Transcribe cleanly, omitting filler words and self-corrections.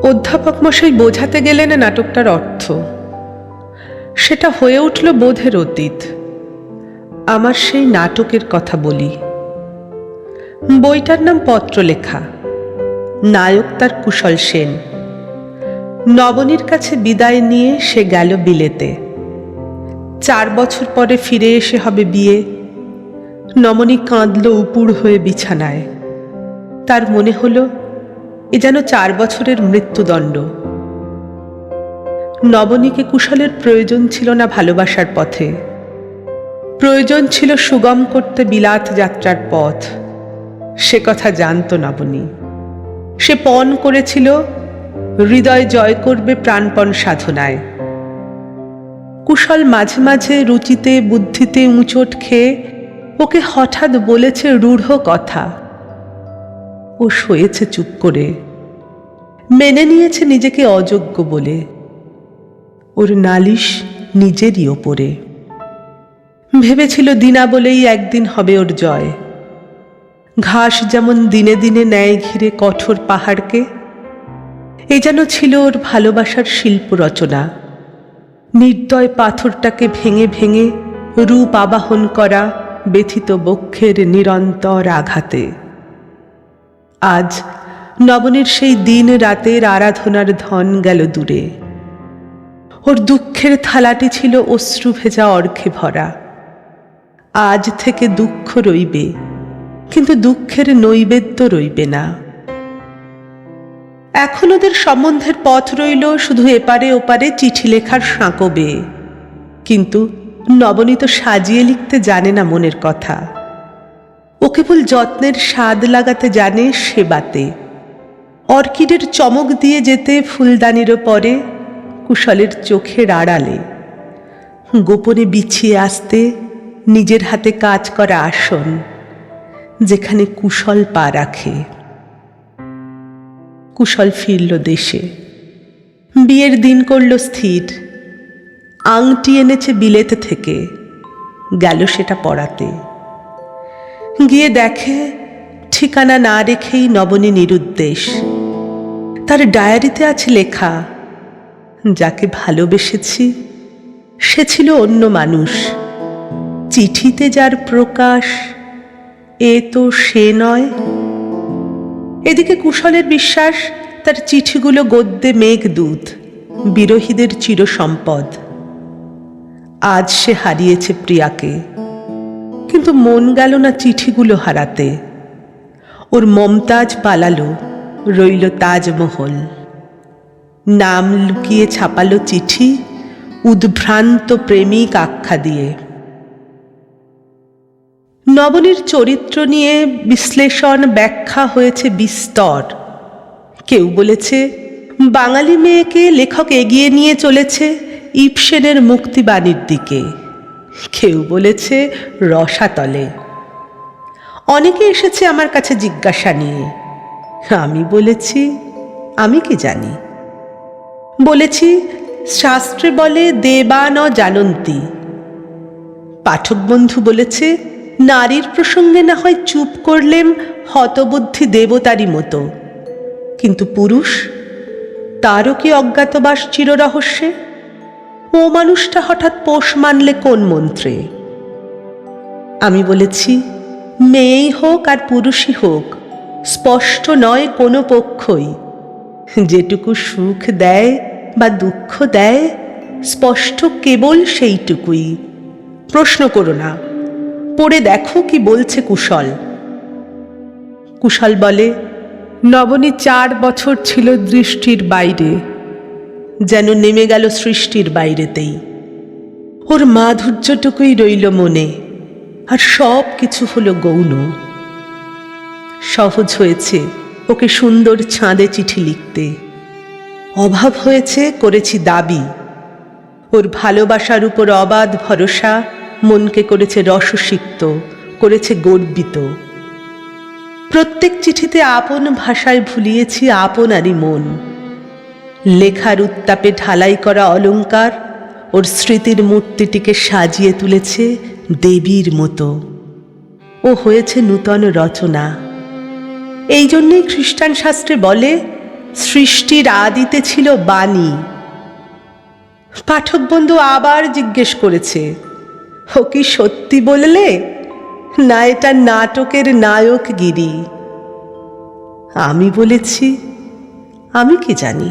অধ্যাপক মশাই বোঝাতে গেলেন নাটকটার অর্থ। সেটা হয়ে উঠল বোধের অতীত। আমার সেই নাটকের কথা বলি। বইটার নাম পত্রলেখা। নায়ক তার কুশল সেন। নবনীর কাছে বিদায় নিয়ে সে গেল বিলেতে। 4 বছর পরে ফিরে এসে হবে বিয়ে। নবনী কাঁদল উপুড় হয়ে বিছানায়। তার মনে হলো এ যেন 4 বছরের মৃত্যুদণ্ড। নবনীকে কুশলের প্রয়োজন ছিল না ভালোবাসার পথে। প্রয়োজন ছিল সুগম করতে বিলাত যাত্রার পথ। সে কথা জানত নবনী। সে পণ করেছিল হৃদয় জয় করবে প্রাণপণ সাধনায়। কুশল মাঝে মাঝে রুচিতে বুদ্ধিতে উঁচট খেয়ে ওকে হঠাৎ বলেছে রূঢ় কথা। ও শোয়েছে চুপ করে, মেনে নিয়েছে নিজেকে অযোগ্য বলে। ওর নালিশ নিজেরই ওপরে। ভেবেছিল দিনা বলেই একদিন হবে ওর জয়। ঘাস যেমন দিনে দিনে নেয় ঘিরে কঠোর পাহাড়কে, এ যেন ছিল ওর ভালোবাসার শিল্প রচনা। নির্দয় পাথরটাকে ভেঙে ভেঙে রূপ আবাহন করা ব্যথিত বক্ষের নিরন্তর আঘাতে। আজ নবনীর সেই দিন রাতের আরাধনার ধন গেল দূরে। ওর দুঃখের থালাটি ছিল অশ্রু ভেজা অর্ঘ্যে ভরা। আজ থেকে দুঃখ রইবে, কিন্তু দুঃখের নৈবেদ্য রইবে না। এখন ওদের সম্বন্ধের পথ রইল শুধু এপারে ওপারে চিঠি লেখার সাঁকো বেয়ে। কিন্তু নবনী তো সাজিয়ে লিখতে জানে না মনের কথা। ও কেবল যত্নের স্বাদ লাগাতে জানে সেবাতে। অর্কিডের চমক দিয়ে যেতে ফুলদানিরও পরে কুশলের চোখের আড়ালে। গোপনে বিছিয়ে আসতে নিজের হাতে কাজ করা আসন, যেখানে কুশল পা রাখে। কুশল ফিরল দেশে। বিয়ের দিন করল স্থির। আংটি এনেছে বিলেত থেকে, গেল সেটা পড়াতে। গিয়ে দেখে ঠিকানা না রেখেই নবনী নিরুদ্দেশ। তার ডায়েরিতে আছে লেখা, যাকে ভালোবেসেছি সে ছিল অন্য মানুষ। চিঠিতে যার প্রকাশ এ তো সে নয়। এদিকে কুশলের বিশ্বাস তার চিঠিগুলো গদ্যে মেঘদূত, বিরহীদের চিরসম্পদ। আজ সে হারিয়েছে প্রিয়াকে, কিন্তু মন গেল না চিঠিগুলো হারাতে। ওর মমতাজ পালালো, রইল তাজমহল। নাম লুকিয়ে ছাপালো চিঠি উদ্ভ্রান্ত প্রেমিক আখ্যা দিয়ে। নবনীর চরিত্র নিয়ে বিশ্লেষণ ব্যাখ্যা হয়েছে বিস্তর। কেউ বলেছে বাঙালি মেয়েকে লেখক এগিয়ে নিয়ে চলেছে ইবসেনের মুক্তিবাণীর দিকে। কেউ বলেছে রসাতলে। অনেকে এসেছে আমার কাছে জিজ্ঞাসা নিয়ে। আমি বলেছি আমি কি জানি। বলেছি শাস্ত্রে বলে দেবা ন জানন্তি। পাঠক বন্ধু বলেছে নারীর প্রসঙ্গে না হয় চুপ করলেম হতবুদ্ধি দেবতারই মতো, কিন্তু পুরুষ, তারও কি অজ্ঞাতবাস চিররহস্যে? ও মানুষটা হঠাৎ পোষ মানলে কোন মন্ত্রে? আমি বলেছি মেয়েই হোক আর পুরুষই হোক, স্পষ্ট নয় কোনো পক্ষই। যেটুকু সুখ দেয় বা দুঃখ দেয় স্পষ্ট কেবল সেইটুকুই। প্রশ্ন করো না, পড়ে দেখো কি বলছে কুশল। কুশল বলে নবনী 4 বছর ছিল দৃষ্টির বাইরে, যেন নেমে গেল সৃষ্টির বাইরেতেই। ওর মাধুর্যটুকুই রইল মনে, আর সব কিছু হলো গৌণ। সহজ হয়েছে ওকে সুন্দর ছাঁদে চিঠি লিখতে। অভাব হয়েছে করেছি দাবি। ওর ভালোবাসার উপর অবাধ ভরসা মনকে করেছে রসসিক্ত, করেছে গর্বিত। প্রত্যেক চিঠিতে আপন ভাষায় ভুলিয়েছি আপনারই মন। লেখার উত্তাপে ঢালাই করা অলংকার ওর স্মৃতির মূর্তিটিকে সাজিয়ে তুলেছে দেবীর মতো। ও হয়েছে নূতন রচনা। এই জন্যেই খ্রিস্টান শাস্ত্রে বলে সৃষ্টির আদিতে ছিল বাণী। পাঠক বন্ধু আবার জিজ্ঞেস করেছে, ও কি সত্যি বললে, না এটা নাটকের নায়কগিরি? আমি বলেছি, আমি কি জানি।